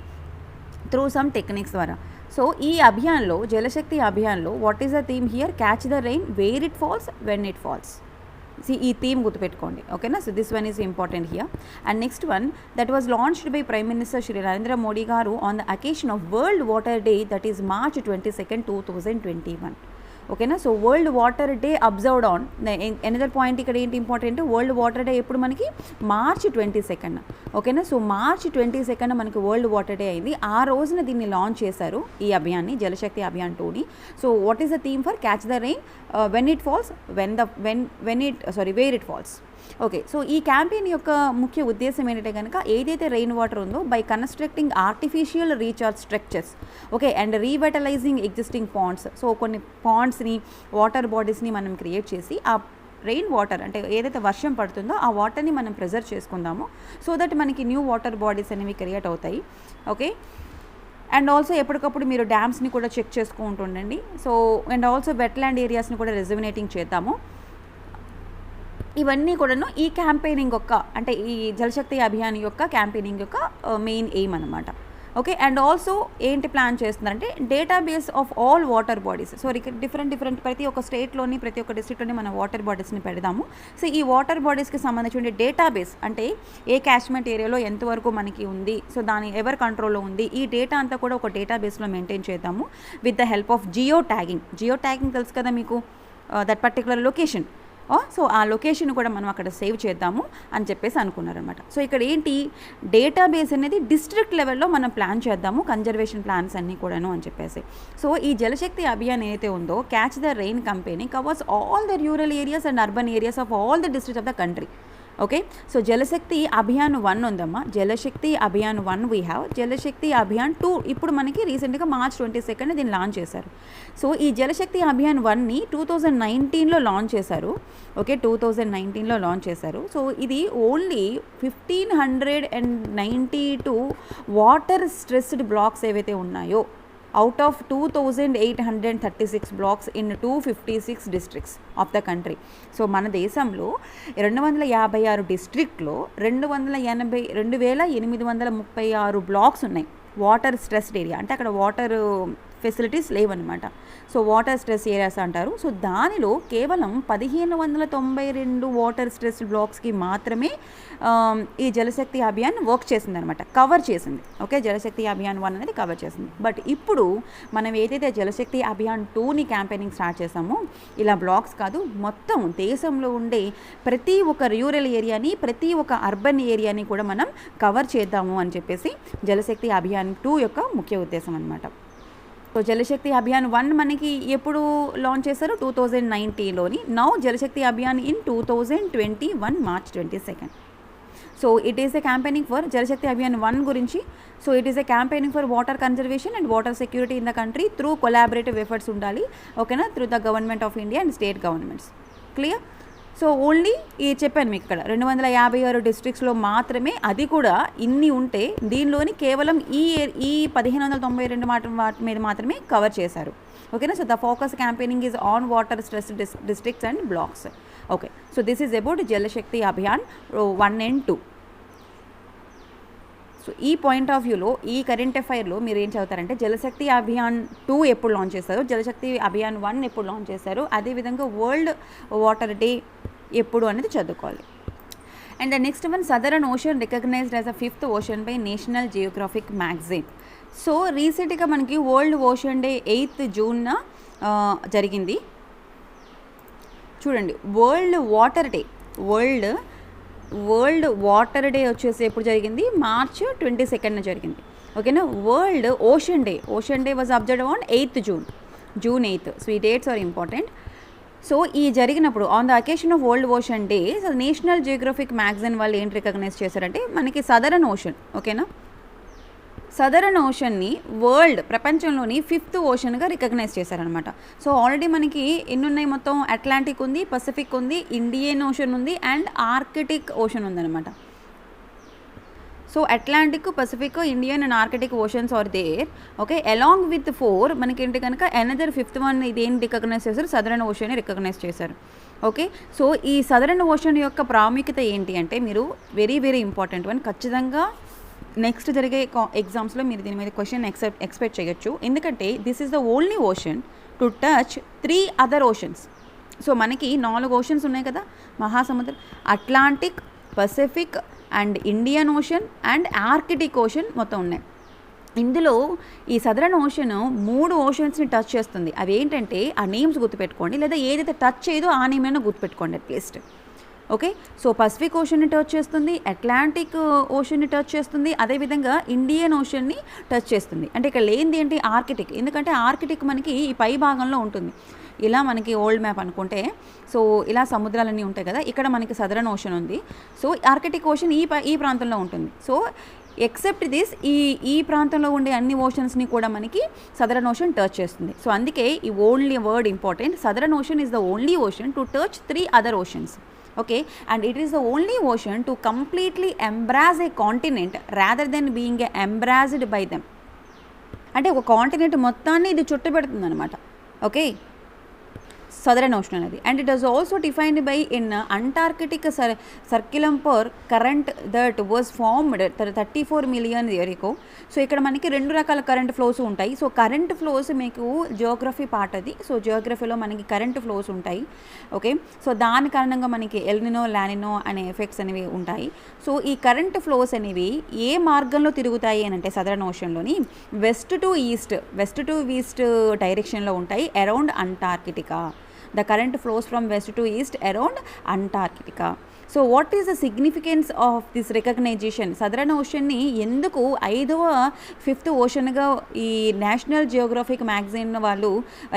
Speaker 1: త్రూ సమ్ టెక్నిక్స్ ద్వారా. సో ఈ అభియాన్లో, జలశక్తి అభియాన్లో what is the theme here, catch the rain wear it falls when it falls. ఈ థీమ్ గుర్తుపెట్టుకోండి, ఓకేనా. So this one is important here. And next one that was launched by prime minister Shri Narendra Modi గారు on the occasion of world water day, that is March 22, 2021. ఓకేనా, so world water day observed on another point ఇక్కడ ఏంటి important, world water day ఎప్పుడు మనకి March 22. ఓకేనా, so March 22 మనకి world water day అయింది. ఆ రోజున దీన్ని లాంచ్ చేశారు ఈ అభియాన్ని, జలశక్తి అభియాన్ 2ని. So what is the theme for catch the rain when it falls where it falls. Okay, so ఈ క్యాంపెయిన్ యొక్క ముఖ్య ఉద్దేశం ఏంటంటే కనుక ఏదైతే రెయిన్ వాటర్ ఉందో by constructing artificial recharge structures, okay, and revitalising existing ponds. So కొన్ని పాండ్స్ని, వాటర్ బాడీస్ని మనం క్రియేట్ చేసి ఆ రెయిన్ వాటర్ అంటే ఏదైతే వర్షం పడుతుందో ఆ వాటర్ని మనం ప్రిజర్వ్ చేసుకుందాము, సో దట్ మనకి న్యూ వాటర్ బాడీస్ అనేవి క్రియేట్ అవుతాయి. ఓకే, అండ్ ఆల్సో ఎప్పటికప్పుడు మీరు డ్యామ్స్ని కూడా చెక్ చేసుకుంటూ ఉండండి. సో అండ్ ఆల్సో వెట్లాండ్ ఏరియాస్ని కూడా రిజర్వినేటింగ్ చేద్దాము. ఇవన్నీ కూడాను ఈ క్యాంపెయినింగ్ యొక్క, అంటే ఈ జలశక్తి అభియాన్ యొక్క క్యాంపెయినింగ్ యొక్క మెయిన్ ఎయిమ్ అనమాట. ఓకే, అండ్ ఆల్సో ఏంటి ప్లాన్ చేస్తున్నారంటే database of all water bodies. So different ప్రతి ఒక్క స్టేట్లోని, ప్రతి ఒక్క డిస్ట్రిక్ట్లోని మన వాటర్ బాడీస్ని పెడదాము. సో ఈ వాటర్ బాడీస్కి సంబంధించిన డేటాబేస్ అంటే ఏ క్యాచ్మెంట్ ఏరియాలో ఎంతవరకు మనకి ఉంది, సో దాని ఎవరి కంట్రోల్లో ఉంది, ఈ డేటా అంతా కూడా ఒక డేటాబేస్లో మెయింటైన్ చేద్దాము with the help of geo tagging తెలుసు కదా మీకు, దట్ పర్టికులర్ లొకేషన్. సో ఆ లొకేషన్ కూడా మనం అక్కడ సేవ్ చేద్దాము అని చెప్పేసి అనుకున్నారనమాట. సో ఇక్కడ ఏంటి, డేటాబేస్ అనేది డిస్ట్రిక్ట్ లెవెల్లో మనం ప్లాన్ చేద్దాము, కన్జర్వేషన్ ప్లాన్స్ అన్నీ కూడాను అని చెప్పేసి. సో ఈ జలశక్తి అభియాన్ ఏదైతే ఉందో catch the rain company covers all the rural areas and urban areas of all the districts of the country. Okay. So జలశక్తి అభియాన్ 1 ఉందమ్మా. జలశక్తి అభియాన్ 1 వీ హ్యావ్. జలశక్తి అభియాన్ 2 ఇప్పుడు మనకి రీసెంట్గా March 22 దీన్ని లాంచ్ చేశారు. సో ఈ జలశక్తి అభియాన్ 1ని 2019లో లాంచ్ చేశారు. ఓకే, 2019లో లాంచ్ చేశారు. సో ఇది ఓన్లీ 1592 వాటర్ స్ట్రెస్డ్ బ్లాక్స్ ఏవైతే ఉన్నాయో out of 2836 blocks in 256 districts of the country. So మన దేశంలో 256 డిస్ట్రిక్ట్లో 2836 బ్లాక్స్ ఉన్నాయి వాటర్ స్ట్రెస్డ్ ఏరియా. అంటే అక్కడ వాటర్ ఫెసిలిటీస్ లేవన్నమాట. సో వాటర్ స్ట్రెస్ ఏరియాస్ అంటారు. సో దానిలో కేవలం 1592 వాటర్ స్ట్రెస్ బ్లాక్స్కి మాత్రమే ఈ జలశక్తి అభియాన్ వర్క్ చేసిందనమాట, కవర్ చేసింది. ఓకే, జలశక్తి అభియాన్ 1 అనేది కవర్ చేసింది. బట్ ఇప్పుడు మనం ఏదైతే జలశక్తి అభియాన్ 2ని క్యాంపెయినింగ్ స్టార్ట్ చేసామో ఇలా బ్లాక్స్ కాదు, మొత్తం దేశంలో ఉండే ప్రతి ఒక్క రూరల్ ఏరియాని, ప్రతి ఒక్క అర్బన్ ఏరియాని కూడా మనం కవర్ చేద్దాము అని చెప్పేసి జలశక్తి అభియాన్ 2 యొక్క ముఖ్య ఉద్దేశం అనమాట. సో జలశక్తి అభియాన్ 1 మనకి ఎప్పుడు లాంచ్ చేశారు? 2019లోని. Now Jal Shakti Abhiyan in 2021 March 22. So it is a campaigning for Jal Shakti Abhiyan 1 గురించి. So it is a campaigning for water conservation and water security in the country through collaborative efforts ఉండాలి. ఓకేనా, through the government of India and state governments. Clear? So only ఈ చెప్పాను మీకు ఇక్కడ 256 డిస్ట్రిక్ట్స్లో మాత్రమే, అది కూడా ఇన్ని ఉంటే దీనిలోని కేవలం ఈ 1592 వాటి మీద మాత్రమే కవర్ చేశారు. ఓకేనా. So the focus campaigning is on water stress districts and blocks. Okay, so this is about Jal Shakti Abhiyan 1 and 2. So ఈ పాయింట్ ఆఫ్ వ్యూలో ఈ కరెంట్ అఫైర్లో మీరు ఏం చదువుతారంటే జలశక్తి అభియాన్ 2 ఎప్పుడు లాంచ్ చేశారు, జలశక్తి అభియాన్ 1 ఎప్పుడు లాంచ్ చేశారు, అదేవిధంగా వరల్డ్ వాటర్ డే ఎప్పుడు అనేది చదువుకోవాలి. And the next one, southern ocean recognized as a 5th ocean by national geographic magazine. So రీసెంట్గా మనకి world ocean day 8th June జరిగింది. చూడండి, వరల్డ్ వాటర్ వాటర్ డే వచ్చేసి ఎప్పుడు జరిగింది? March 22 జరిగింది. ఓకేనా. World ocean day was observed on 8th June 8. So ఈ డేట్స్ ఆర్ ఇంపార్టెంట్. సో ఈ జరిగినప్పుడు on the occasion of world ocean day national Geographic magazine వాళ్ళు ఏంటి రికగ్నైజ్ చేశారంటే మనకి సదరన్ ఓషన్, ఓకేనా, సదరన్ ఓషన్ని ప్రపంచంలోని 5th ఓషన్గా రికగ్నైజ్ చేశారనమాట. సో ఆల్రెడీ మనకి ఎన్ని ఉన్నాయి మొత్తం? అట్లాంటిక్ ఉంది, పసిఫిక్ ఉంది, ఇండియన్ ఓషన్ ఉంది అండ్ ఆర్కిటిక్ ఓషన్ ఉందన్నమాట. So Atlantic, Pacific, Indian and Arctic oceans are there. Okay, along with 4 మనకి ఏంటి కనుక అనదర్ 5th వన్ ఇదేం రికగ్నైజ్ చేశారు? సదరన్ ఓషన్ రికగ్నైజ్ చేశారు. ఓకే, సో ఈ సదరన్ ఓషన్ యొక్క ప్రాముఖ్యత ఏంటి అంటే మీరు వెరీ వెరీ ఇంపార్టెంట్ వన్, ఖచ్చితంగా నెక్స్ట్ జరిగే ఎగ్జామ్స్లో మీరు దీని మీద క్వశ్చన్ ఎక్స్పెక్ట్ చేయొచ్చు. ఎందుకంటే this is the only ocean to touch 3 other oceans. So మనకి 4 ఓషన్స్ ఉన్నాయి కదా, మహాసముద్రం, Atlantic, Pacific and Indian ocean and Arctic ocean మొత్తం ఉన్నాయి. ఇందులో ఈ సదరన్ ఓషన్ 3 ఓషన్స్ని టచ్ చేస్తుంది. అవి ఏంటంటే ఆ నేమ్స్ గుర్తుపెట్టుకోండి, లేదా ఏదైతే టచ్ చేయదో ఆ నేమ్ అయినా గుర్తుపెట్టుకోండి అట్లీస్ట్. ఓకే, సో పసిఫిక్ ఓషన్ని టచ్ చేస్తుంది, అట్లాంటిక్ ఓషన్ని టచ్ చేస్తుంది, అదేవిధంగా ఇండియన్ ఓషన్ని టచ్ చేస్తుంది. అంటే ఇక్కడ లేనిది ఏంటి? ఆర్కిటిక్. ఎందుకంటే ఆర్కిటిక్ మనకి ఈ పై భాగంలో ఉంటుంది. ఇలా మనకి ఓల్డ్ మ్యాప్ అనుకుంటే సో ఇలా సముద్రాలన్నీ ఉంటాయి కదా, ఇక్కడ మనకి సదరన్ ఓషన్ ఉంది. సో ఆర్కిటిక్ ఓషన్ ఈ ప్రాంతంలో ఉంటుంది. సో ఎక్సెప్ట్ దిస్ ఈ ప్రాంతంలో ఉండే అన్ని ఓషన్స్ని కూడా మనకి సదరన్ ఓషన్ టచ్ చేస్తుంది. సో అందుకే ఈ only word important. Southern ocean is the only ocean to touch 3 other oceans. Okay, and it is the only ocean to completely embrace a continent rather than being embraced by them. అంటే ఒక continent మొత్తాన్ని ఇది చుట్టుపెడుతుంది అనమాట. Okay, southern ocean అనేది. And it was also defined by in Antarctic circumpolar current that was formed 34 million years ago. So ఇక్కడ మనకి 2 రకాల కరెంట్ ఫ్లోస్ ఉంటాయి. సో కరెంట్ ఫ్లోస్ మీకు జియోగ్రఫీ పార్ట్ అది. సో జియోగ్రఫీలో మనకి కరెంట్ ఫ్లోస్ ఉంటాయి. ఓకే, సో దాని కారణంగా మనకి ఎల్నినో, లానినో అనే ఎఫెక్ట్స్ అనేవి ఉంటాయి. సో ఈ కరెంట్ ఫ్లోస్ అనేవి ఏ మార్గంలో తిరుగుతాయి అని అంటే సదరన్ ఓషన్లోని వెస్ట్ టు ఈస్ట్ డైరెక్షన్లో ఉంటాయి around Antarctica. The current flows from west to east around Antarctica. So what is the significance of this recognition? Southern ఓషన్ని ఎందుకు 5th ఓషన్గా ఈ నేషనల్ జియోగ్రఫిక్ మ్యాగజైన్ వాళ్ళు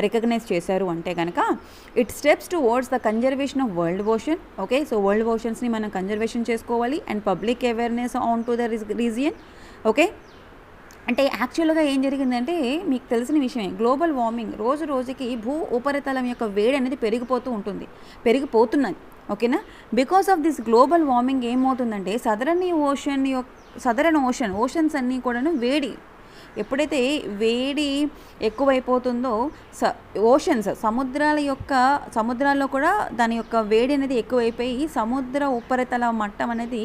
Speaker 1: రికగ్నైజ్ చేశారు అంటే కనుక, it steps towards the conservation of world ocean. Okay, so world ఓషన్స్ని మనం కన్జర్వేషన్ చేసుకోవాలి and public awareness on to the region. Okay, అంటే యాక్చువల్గా ఏం జరిగిందంటే మీకు తెలిసిన విషయమే, గ్లోబల్ వార్మింగ్ రోజు రోజుకి భూ ఉపరితలం యొక్క వేడి అనేది పెరిగిపోతున్నది. ఓకేనా, because of this global warming ఏమవుతుందంటే సదరన్ ఓషన్స్ అన్నీ కూడాను ఎప్పుడైతే వేడి ఎక్కువైపోతుందో సముద్రాల్లో కూడా దాని యొక్క వేడి అనేది ఎక్కువైపోయి సముద్ర ఉపరితల మట్టం అనేది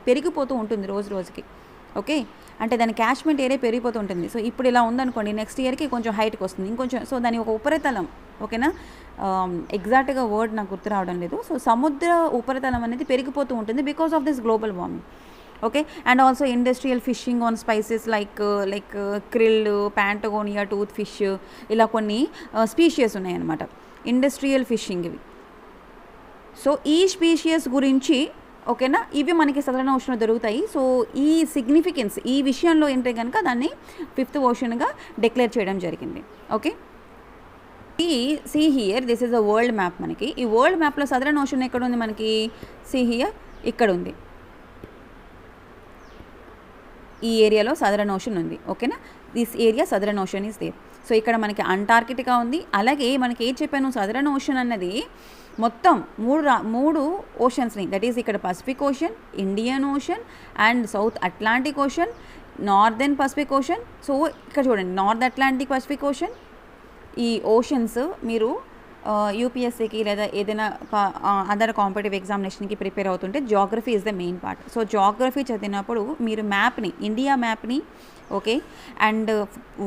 Speaker 1: పెరిగిపోతూ ఉంటుంది రోజు రోజుకి. ఓకే, అంటే దాని క్యాచ్మెంట్ ఏరియా పెరిగిపోతూ ఉంటుంది. సో ఇప్పుడు ఇలా ఉందనుకోండి, నెక్స్ట్ ఇయర్కి కొంచెం హైట్కి వస్తుంది ఇంకొంచెం. సో దాని ఒక ఉపరితలం, ఓకేనా, ఎగ్జాక్ట్గా వర్డ్ నాకు గుర్తు రావడం లేదు. సో సముద్ర ఉపరితలం అనేది పెరిగిపోతూ ఉంటుంది because of this global warming. Okay, and also industrial fishing on spices like krill, Patagonia, tooth fish, ఇలా కొన్ని స్పీషియస్ ఉన్నాయన్నమాట, ఇండస్ట్రియల్ ఫిషింగ్ ఇవి. సో ఈ స్పీషియస్ గురించి, ఓకేనా, ఇవి మనకి సదరన్ ఓషన్లో దొరుకుతాయి. సో ఈ సిగ్నిఫికెన్స్ ఈ విషయంలో ఏంటంటే కనుక దాన్ని 5th ఓషన్గా డిక్లేర్ చేయడం జరిగింది. Okay, see here, this is a world map. మనకి ఈ వరల్డ్ మ్యాప్లో సదరన్ ఓషన్ ఎక్కడ ఉంది మనకి? సీ హియర్, ఇక్కడ ఉంది, ఈ ఏరియాలో సదరన్ ఓషన్ ఉంది. ఓకేనా, this area southern ocean is there. So ఇక్కడ మనకి అంటార్కిటికా ఉంది. అలాగే మనకి ఏం చెప్పాను, సదరన్ ఓషన్ అన్నది మొత్తం మూడు ఓషన్స్ని, దట్ ఈస్ ఇక్కడ Pacific ocean, Indian ocean and South Atlantic ocean, northern Pacific ocean. So ఇక్కడ చూడండి, నార్త్ అట్లాంటిక్ పసిఫిక్ ఓషన్. ఈ ఓషన్స్ మీరు యూపీఎస్సీకి లేదా ఏదైనా అదర్ కాంపిటేటివ్ ఎగ్జామినేషన్కి ప్రిపేర్ అవుతుంటే geography is the main part. So geography చదివినప్పుడు మీరు మ్యాప్ని, ఇండియా మ్యాప్ని, ఓకే, అండ్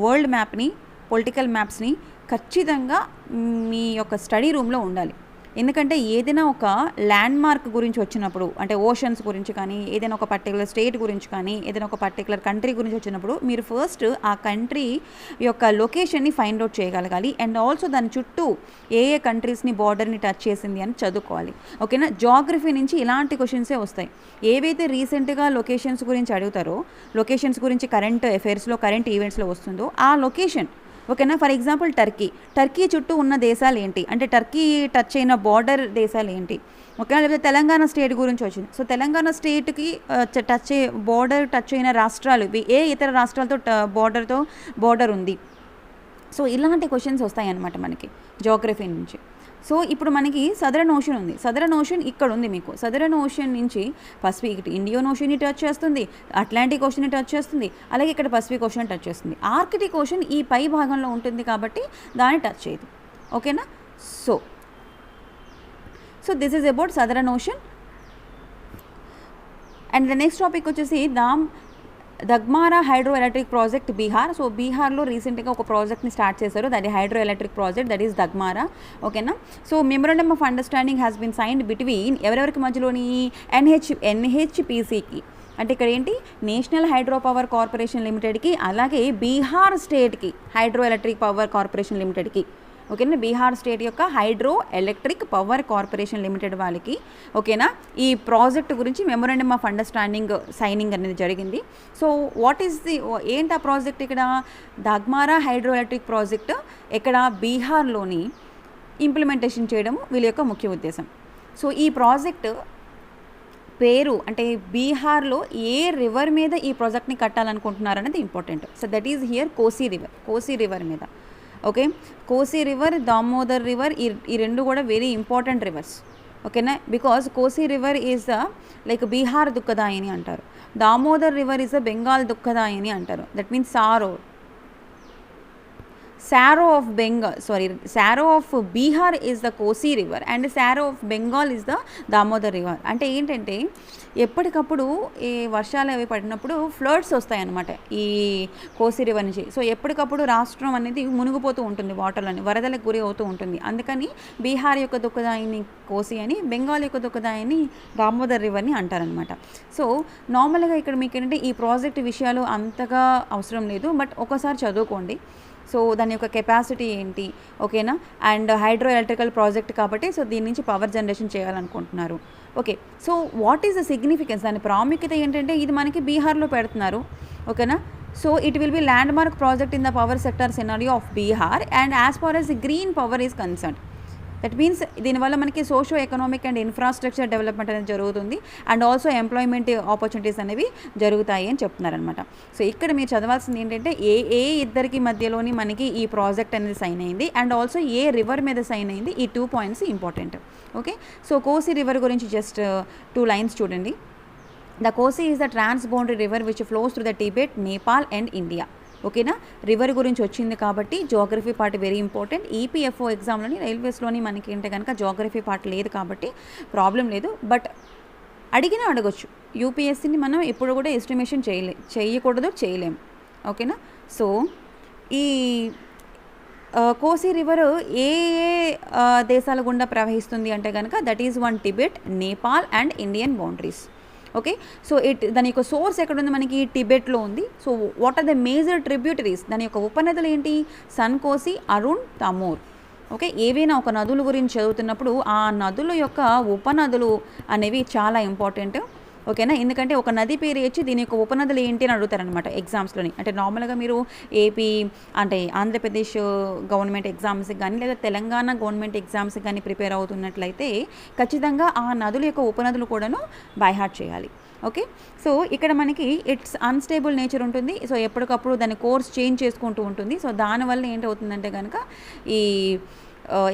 Speaker 1: వరల్డ్ మ్యాప్ని, పొలిటికల్ మ్యాప్స్ని ఖచ్చితంగా మీ యొక్క స్టడీ రూమ్లో ఉండాలి. ఎందుకంటే ఏదైనా ఒక ల్యాండ్ మార్క్ గురించి వచ్చినప్పుడు, అంటే ఓషన్స్ గురించి కానీ, ఏదైనా ఒక పర్టికులర్ స్టేట్ గురించి కానీ, ఏదైనా ఒక పర్టికులర్ కంట్రీ గురించి వచ్చినప్పుడు మీరు ఫస్ట్ ఆ కంట్రీ యొక్క లొకేషన్ని ఫైండ్ అవుట్ చేయగలగాలి. అండ్ ఆల్సో దాని చుట్టూ ఏ కంట్రీస్ని బార్డర్ని టచ్ చేసింది అని చదువుకోవాలి. ఓకేనా, జాగ్రఫీ నుంచి ఇలాంటి క్వశ్చన్సే వస్తాయి. ఏవైతే రీసెంట్గా లొకేషన్స్ గురించి అడుగుతారో, లొకేషన్స్ గురించి కరెంట్ అఫైర్స్లో, కరెంట్ ఈవెంట్స్లో వస్తుందో ఆ లొకేషన్, ఓకేనా. ఫర్ ఎగ్జాంపుల్ టర్కీ చుట్టూ ఉన్న దేశాలు ఏంటి, అంటే టర్కీ టచ్ అయిన బార్డర్ దేశాలు ఏంటి, ఓకేనా. లేకపోతే తెలంగాణ స్టేట్ గురించి వచ్చింది. సో తెలంగాణ స్టేట్కి బార్డర్ టచ్ అయిన రాష్ట్రాలు ఏ ఇతర రాష్ట్రాలతో బార్డర్ ఉంది. సో ఇలాంటి క్వశ్చన్స్ వస్తాయి అన్నమాట మనకి జాగ్రఫీ నుంచి. సో ఇప్పుడు మనకి సదరన్ ఓషన్ ఉంది. సదరన్ ఓషన్ ఇక్కడ ఉంది మీకు. సదరన్ ఓషన్ నుంచి పసిఫిక్, ఇండియన్ ఓషన్ని టచ్ చేస్తుంది, అట్లాంటిక్ ఓషన్ని టచ్ చేస్తుంది, అలాగే ఇక్కడ పసిఫిక్ ఓషన్ టచ్ చేస్తుంది. ఆర్కిటిక్ ఓషన్ ఈ పై భాగంలో ఉంటుంది కాబట్టి దాన్ని టచ్ చేయదు. ఓకేనా. So this is about southern ocean. And the next topic వచ్చేసి Dagmara hydroelectric project Bihar. So బీహార్లో రీసెంట్గా ఒక ప్రాజెక్ట్ని స్టార్ట్ చేశారు, that hydroelectric project, that is దగ్మారా. ఓకేనా. So memorandum of understanding has been signed between ఎవరెవరికి మధ్యలోని ఎన్హెచ్పిసికి, అంటే ఇక్కడ ఏంటి, నేషనల్ హైడ్రో పవర్ కార్పొరేషన్ లిమిటెడ్కి, అలాగే బీహార్ స్టేట్కి హైడ్రో ఎలక్ట్రిక్ పవర్ కార్పొరేషన్ లిమిటెడ్కి. ఓకేనా, బీహార్ స్టేట్ యొక్క hydro electric power corporation limited వాళ్ళకి, ఓకేనా, ఈ ప్రాజెక్ట్ గురించి మెమోరాండమ్ ఆఫ్ అండర్స్టాండింగ్ సైనింగ్ అనేది జరిగింది. సో వాట్ ఈస్ ఏంటి ఆ ప్రాజెక్ట్? ఇక్కడ దగ్మారా హైడ్రో ఎలక్ట్రిక్ ప్రాజెక్ట్ ఇక్కడ బీహార్లోని ఇంప్లిమెంటేషన్ చేయడం వీళ్ళ యొక్క ముఖ్య ఉద్దేశం. సో ఈ ప్రాజెక్ట్ పేరు, అంటే బీహార్లో ఏ రివర్ మీద ఈ ప్రాజెక్ట్ని కట్టాలనుకుంటున్నారు అనేది important. So that is here Kosi river మీద. Okay, Kosi river, Damodar river, ఈ రెండు కూడా వెరీ ఇంపార్టెంట్ రివర్స్. ఓకేనా, because Kosi river is like Bihar దుఃఖదాయిని అంటారు, దామోదర్ రివర్ ఈజ్ బెంగాల్ దుఃఖదాయిని అంటారు. That means Saro of Bihar is the Kosi river and Saro of Bengal is the Damodar river. అంటే ఏంటంటే ఎప్పటికప్పుడు ఈ వర్షాలు అవి పడినప్పుడు ఫ్లడ్స్ వస్తాయి అన్నమాట ఈ కోసి రివర్ నుంచి. సో ఎప్పటికప్పుడు రాష్ట్రం అనేది మునిగిపోతూ ఉంటుంది, వాటర్లని వరదలకు గురి అవుతూ ఉంటుంది. అందుకని బీహార్ యొక్క దుఃఖదాయిని కోసి అని, బెంగాల్ యొక్క దుఃఖదాయిని దామోదర్ రివర్ని అంటారనమాట. సో నార్మల్గా ఇక్కడ మీకు ఏంటంటే ఈ ప్రాజెక్ట్ విషయాలు అంతగా అవసరం లేదు, బట్ ఒకసారి చదువుకోండి. సో దాని యొక్క కెపాసిటీ ఏంటి, ఓకేనా. అండ్ హైడ్రో ఎలక్ట్రికల్ ప్రాజెక్ట్ కాబట్టి సో దీని నుంచి పవర్ జనరేషన్ చేయాలనుకుంటున్నారు. Okay, so what is the significance, దాని ప్రాముఖ్యత ఏంటంటే ఇది మనకి బీహార్లో పెడుతున్నారు, ఓకేనా. So it will be landmark project in the power sector scenario of Bihar and as far as the green power is concern. That means దీనివల్ల మనకి socio economic and infrastructure development అనేది జరుగుతుంది అండ్ ఆల్సో ఎంప్లాయ్మెంట్ ఆపర్చునిటీస్ అనేవి జరుగుతాయి అని చెప్తున్నారనమాట. So ఇక్కడ మీరు చదవాల్సింది ఏంటంటే ఏ ఇద్దరికి మధ్యలోని మనకి ఈ ప్రాజెక్ట్ అనేది సైన్ అయింది అండ్ ఆల్సో ఏ రివర్ మీద సైన్ అయింది, ఈ 2 points important. Okay, so Kosi river గురించి జస్ట్ 2 లైన్స్ చూడండి. The Kosi is the transboundary river which flows through the Tibet, Nepal and India. ఓకేనా, రివర్ గురించి వచ్చింది కాబట్టి geography part very important. EPFO ఎగ్జామ్లోని రైల్వేస్లోని మనకి ఏంటంటే కనుక జోగ్రఫీ పార్ట్ లేదు కాబట్టి ప్రాబ్లం లేదు, బట్ అడిగినా అడగొచ్చు. యూపీఎస్సీని మనం ఎప్పుడు కూడా ఎస్టిమేషన్ చేయకూడదు, చేయలేము. ఓకేనా, సో ఈ కోసి రివర్ ఏ దేశాల గుండా ప్రవహిస్తుంది అంటే కనుక that is one Tibet, Nepal and Indian boundaries. Okay, so దాని యొక్క సోర్స్ ఎక్కడ ఉంది, మనకి టిబెట్లో ఉంది. So what are the major tributaries, దాని యొక్క ఉపనదులు ఏంటి, సన్కోసి, అరుణ్, తమోర్. ఓకే, ఏవైనా ఒక నదుల గురించి చదువుతున్నప్పుడు ఆ నదుల యొక్క ఉపనదులు అనేవి చాలా ఇంపార్టెంట్. ఓకేనా, ఎందుకంటే ఒక నది పేరు ఇచ్చి దీని యొక్క ఉపనదులు ఏంటి అని అడుగుతారనమాట ఎగ్జామ్స్లోని. అంటే నార్మల్గా మీరు ఏపీ అంటే ఆంధ్రప్రదేశ్ గవర్నమెంట్ ఎగ్జామ్స్కి కానీ లేదా తెలంగాణ గవర్నమెంట్ ఎగ్జామ్స్కి కానీ ప్రిపేర్ అవుతున్నట్లయితే ఖచ్చితంగా ఆ నదుల యొక్క ఉపనదులు కూడాను బై హార్ట్ చేయాలి. ఓకే, సో ఇక్కడ మనకి ఇట్స్ అన్స్టేబుల్ నేచర్ ఉంటుంది. సో ఎప్పటికప్పుడు దాని కోర్స్ చేంజ్ చేసుకుంటూ ఉంటుంది. సో దానివల్ల ఏంటవుతుందంటే కనుక ఈ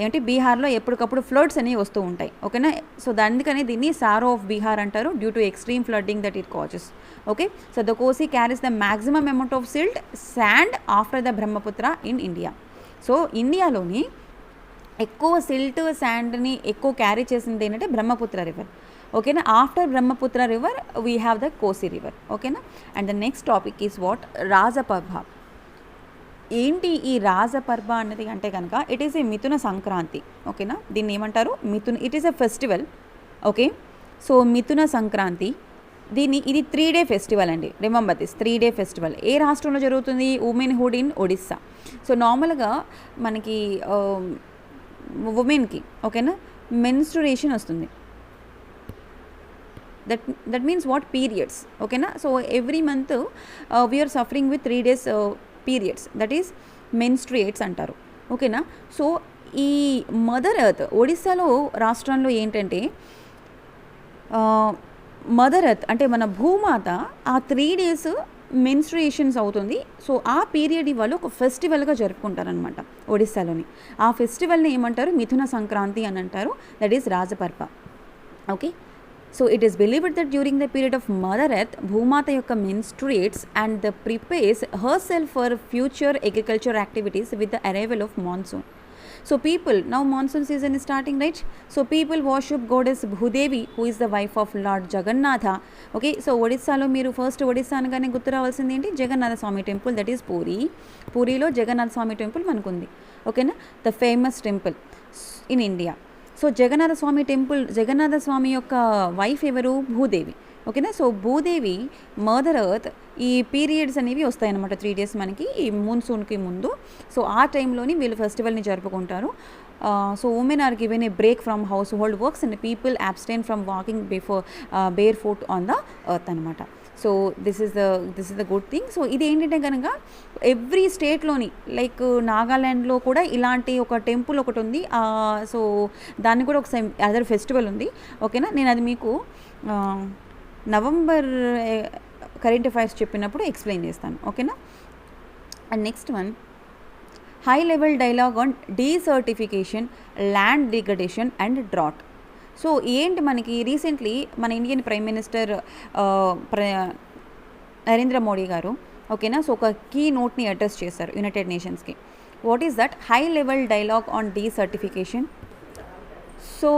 Speaker 1: ఏంటి బీహార్లో ఎప్పటికప్పుడు ఫ్లడ్స్ అనేవి వస్తూ ఉంటాయి. ఓకేనా, సో అందుకని దీన్ని సారో ఆఫ్ బీహార్ అంటారు due to extreme flooding that it causes. Okay, so the Kosi carries the maximum amount of silt sand after the Brahmaputra in India. So ఇండియాలోని ఎక్కువ సిల్ట్ శాండ్ని ఎక్కువ క్యారీ చేసింది ఏంటంటే బ్రహ్మపుత్ర రివర్. ఓకేనా, after Brahmaputra river we have the Kosi river. ఓకేనా, and the next topic is what, Rajaparba. ఏంటి ఈ రాజపర్భ అన్నది అంటే కనుక ఇట్ ఈస్ ఏ మిథున సంక్రాంతి. ఓకేనా, దీన్ని ఏమంటారు, it is a festival. Okay, so Mithuna Sankranti ఇది 3 day ఫెస్టివల్ అండి. Remember this, 3 day festival. ఏ రాష్ట్రంలో జరుగుతుంది, ఉమెన్హుడ్ ఇన్ ఒడిస్సా. సో నార్మల్గా మనకి ఉమెన్కి ఓకేనా మెన్స్ట్రుయేషన్ వస్తుంది. That means what, periods. ఓకేనా, so every month we are suffering with 3 days periods, that is menstruates అంటారు. ఓకేనా, సో ఈ మదర్ ఎర్త్ ఒడిస్సాలో రాష్ట్రంలో ఏంటంటే మదర్ ఎర్త్ అంటే మన భూమాత ఆ 3 days మెన్స్ట్రుయేషన్స్ అవుతుంది. సో ఆ పీరియడ్ ఇవాళ ఒక ఫెస్టివల్గా జరుపుకుంటారనమాట ఒడిస్సాలోని. ఆ ఫెస్టివల్ని ఏమంటారు, మిథున సంక్రాంతి అని అంటారు, that is Rajaparba. Okay, so it is believed that during the period of mother earth bhumata yokka menstruates and prepares herself for future agriculture activities with the arrival of monsoon. So people, now monsoon season is starting, right? So people worship goddess Bhudevi, who is the wife of Lord Jagannatha. Okay, so Odisha lo మీరు first Odisha అనగానే గుర్తు రావాల్సింది ఏంటి, Jagannatha Swami temple, that is పూరిలో Jagannatha Swami temple మనకుంది. ఓకేనా, the famous temple in India. So Jagannatha Swami temple, Jagannatha Swami యొక్క wife ఎవరు, భూదేవి. ఓకేనా, సో భూదేవి మదర్ ఎర్త్ ఈ పీరియడ్స్ అనేవి వస్తాయన్నమాట 3 days మనకి ఈ మాన్సూన్కి ముందు. సో ఆ టైంలోని వీళ్ళు ఫెస్టివల్ని జరుపుకుంటారు. So women are given a break from household works and people abstain from walking barefoot on the earth అనమాట. So this is the good thing. So ఇది ఏంటంటే కనుక ఎవ్రీ స్టేట్లోని లైక్ నాగాల్యాండ్లో కూడా ఇలాంటి ఒక టెంపుల్ ఒకటి ఉంది. సో దాన్ని కూడా ఒక అదర్ ఫెస్టివల్ ఉంది. ఓకేనా, నేను అది మీకు నవంబర్ కరెంట్ అఫైర్స్ చెప్పినప్పుడు ఎక్స్ప్లెయిన్ చేస్తాను. ఓకేనా, and next one, high level dialogue on desertification, land degradation and drought. So ఏంటి మనకి రీసెంట్లీ మన Indian prime minister Narendra Modi garu ఓకేనా సో ఒక కీ నోట్ని అడ్రస్ చేశారు యునైటెడ్ నేషన్స్కి. What is that, high level dialogue on desertification. So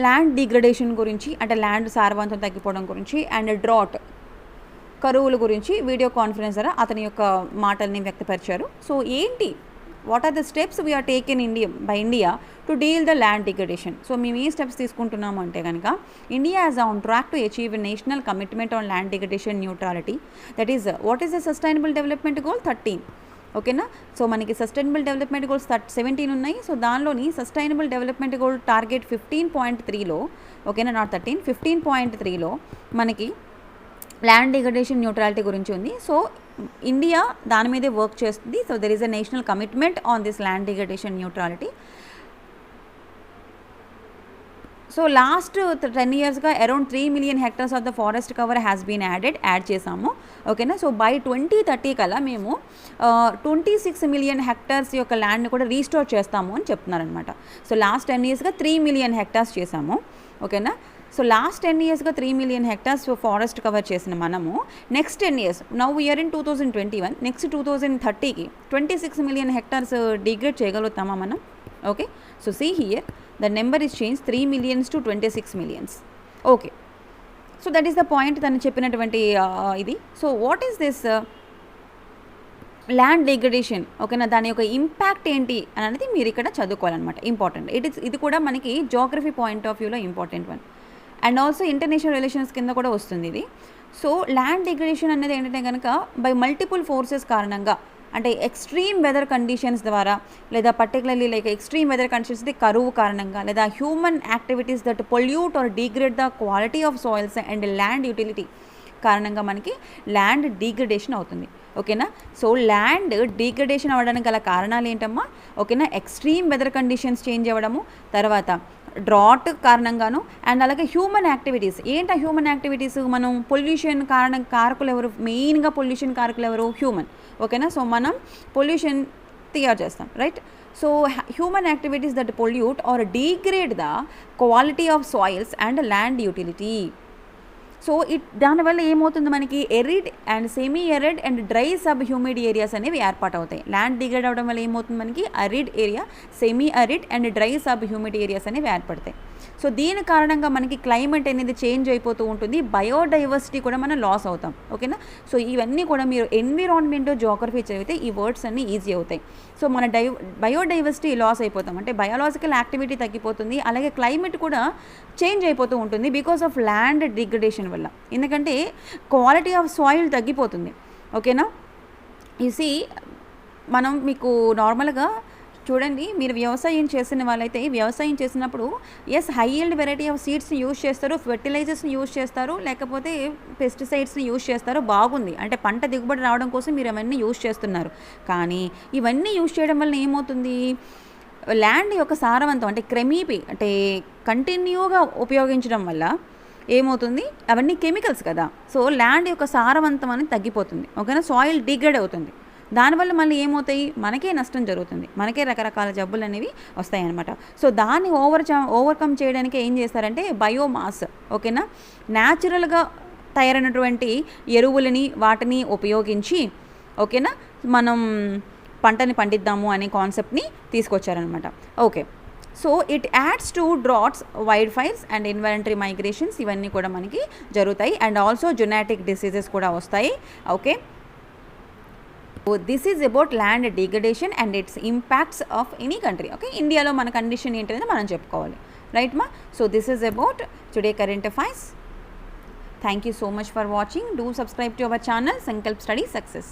Speaker 1: land degradation గురించి అంటే ల్యాండ్ సారవంతం తగ్గిపోవడం గురించి అండ్ డ్రాట్ కరువుల గురించి వీడియో కాన్ఫరెన్స్ ద్వారా అతని యొక్క మాటల్ని వ్యక్తపరిచారు. సో ఏంటి, what are the steps we are taken India to deal the land degradation. So మేము ఏ స్టెప్స్ తీసుకుంటున్నాము అంటే కనుక India as on track to achieve national commitment on land degradation neutrality. That is what is the sustainable development goal 13. ఓకేనా. So మనకి sustainable development goals 17 ఉన్నాయి. So దానిలోని sustainable development goal target 15.3లో, ఓకేనా, నాట్ 13, 15.3లో మనకి land degradation neutrality గురించి ఉంది. So India దాని మీదే వర్క్ చేస్తుంది. So there is a national commitment on this land degradation neutrality. So last 10 yearsగా around 3 million hectares of the forest cover has been add చేసాము, ఓకేనా. సో బై 2030 కల్లా మేము 26 million hectares యొక్క ల్యాండ్ని కూడా రీస్టోర్ చేస్తాము అని చెప్తున్నారనమాట. సో లాస్ట్ 10 yearsగా 3 million hectares చేసాము, ఓకేనా. సో లాస్ట్ 10 yearsగా 3 million hectares ఫారెస్ట్ కవర్ చేసిన మనము next 10 years, now we are in 2021, next 2030కి 26 million hectares డిగ్రేడ్ చేయగలుగుతామా మనం? Okay. So see here the number is changed 3 millions to 26 millions. Okay, so that is the point తను చెప్పినటువంటి ఇది. So what is this land degradation, ఓకేనా, దాని యొక్క impact ఏంటి అనేది మీరు ఇక్కడ చదువుకోవాలన్నమాట. ఇంపార్టెంట్ ఇది కూడా మనకి జోగ్రఫీ పాయింట్ ఆఫ్ వ్యూలో important one, and also international relations కింద కూడా వస్తుంది ఇది. సో ల్యాండ్ డిగ్రేడేషన్ అనేది ఏంటంటే కనుక బై మల్టిపుల్ ఫోర్సెస్ కారణంగా, అంటే ఎక్స్ట్రీమ్ వెదర్ కండిషన్స్ ద్వారా, లేదా particularly like extreme weather conditions కరువు కారణంగా, లేదా human activities that pollute or degrade the quality of soils and land utility కారణంగా మనకి ల్యాండ్ డిగ్రేడేషన్ అవుతుంది, ఓకేనా. సో ల్యాండ్ డిగ్రేడేషన్ అవ్వడానికి గల కారణాలు ఏంటమ్మా? ఓకేనా, ఎక్స్ట్రీమ్ వెదర్ కండిషన్స్ చేంజ్ అవ్వడము, తర్వాత డ్రాట్ కారణంగాను, అండ్ అలాగే హ్యూమన్ యాక్టివిటీస్. ఏంటి హ్యూమన్ యాక్టివిటీస్? మనం పొల్యూషన్ కారకులు ఎవరు? మెయిన్గా పొల్యూషన్ కారకులు ఎవరు? హ్యూమన్, ఓకేనా. సో మనం పొల్యూషన్ తయారు చేస్తాం, right. So human activities that pollute or degrade the quality of soils and land utility. So దానివల్ల ఏమవుతుంది మనకి? Arid and semi arid and dry sub humid areas అనేవి ఏర్పాటు అవుతాయి. ల్యాండ్ డిగ్రేడ్ అవ్వడం వల్ల ఏమవుతుంది మనకి? Arid area, semi arid and dry sub humid areas అనేవి ఏర్పడతాయి. సో దీని కారణంగా మనకి క్లైమేట్ అనేది చేంజ్ అయిపోతూ ఉంటుంది, బయోడైవర్సిటీ కూడా మనం లాస్ అవుతాం, ఓకేనా. సో ఇవన్నీ కూడా మీరు ఎన్విరాన్మెంట్ జోగ్రఫీ చదివితే ఈ వర్డ్స్ అన్నీ ఈజీ అవుతాయి. సో మన బయోడైవర్సిటీ లాస్ అయిపోతాం, అంటే బయోలాజికల్ యాక్టివిటీ తగ్గిపోతుంది, అలాగే క్లైమేట్ కూడా చేంజ్ అయిపోతూ ఉంటుంది బికాస్ ఆఫ్ ల్యాండ్ డిగ్రేడేషన్ వల్ల. ఎందుకంటే క్వాలిటీ ఆఫ్ సాయిల్ తగ్గిపోతుంది, ఓకేనా. ఈసీ మనం మీకు నార్మల్గా చూడండి, మీరు వ్యవసాయం చేసిన వాళ్ళైతే వ్యవసాయం చేసినప్పుడు as high yield variety of సీడ్స్ని యూజ్ చేస్తారు, ఫెర్టిలైజర్స్ని యూజ్ చేస్తారు, లేకపోతే పెస్టిసైడ్స్ని యూజ్ చేస్తారు, బాగుంది, అంటే పంట దిగుబడి రావడం కోసం మీరు అవన్నీ యూజ్ చేస్తున్నారు. కానీ ఇవన్నీ యూజ్ చేయడం వల్ల ఏమవుతుంది? ల్యాండ్ యొక్క సారవంతం, అంటే క్రమీపి, అంటే కంటిన్యూగా ఉపయోగించడం వల్ల ఏమవుతుంది? అవన్నీ కెమికల్స్ కదా. సో ల్యాండ్ యొక్క సారవంతం అనేది తగ్గిపోతుంది, ఓకేనా. సాయిల్ డిగ్రేడ్ అవుతుంది. దానివల్ల మళ్ళీ ఏమవుతాయి? మనకే నష్టం జరుగుతుంది, మనకే రకరకాల జబ్బులు అనేవి వస్తాయి అన్నమాట. సో దాన్ని ఓవర్కమ్ చేయడానికి ఏం చేస్తారంటే బయోమాస్, ఓకేనా, న్యాచురల్గా తయారైనటువంటి ఎరువులని వాటిని ఉపయోగించి, ఓకేనా, మనం పంటని పండిద్దాము అనే కాన్సెప్ట్ని తీసుకొచ్చారనమాట. Okay. So it adds to droughts, wildfires and involuntary migrations, ఇవన్నీ కూడా మనకి జరుగుతాయి. అండ్ ఆల్సో జెనెటిక్ డిసీజెస్ కూడా వస్తాయి, okay. So this is about land degradation and its impacts of any country, okay. ఇండియాలో మన కండిషన్ ఏంటనేది మనం చెప్పుకోవాలి, రైట్ మా. So this is about today current affairs. Thank you so much for watching. Do subscribe to our channel Sankalp study success.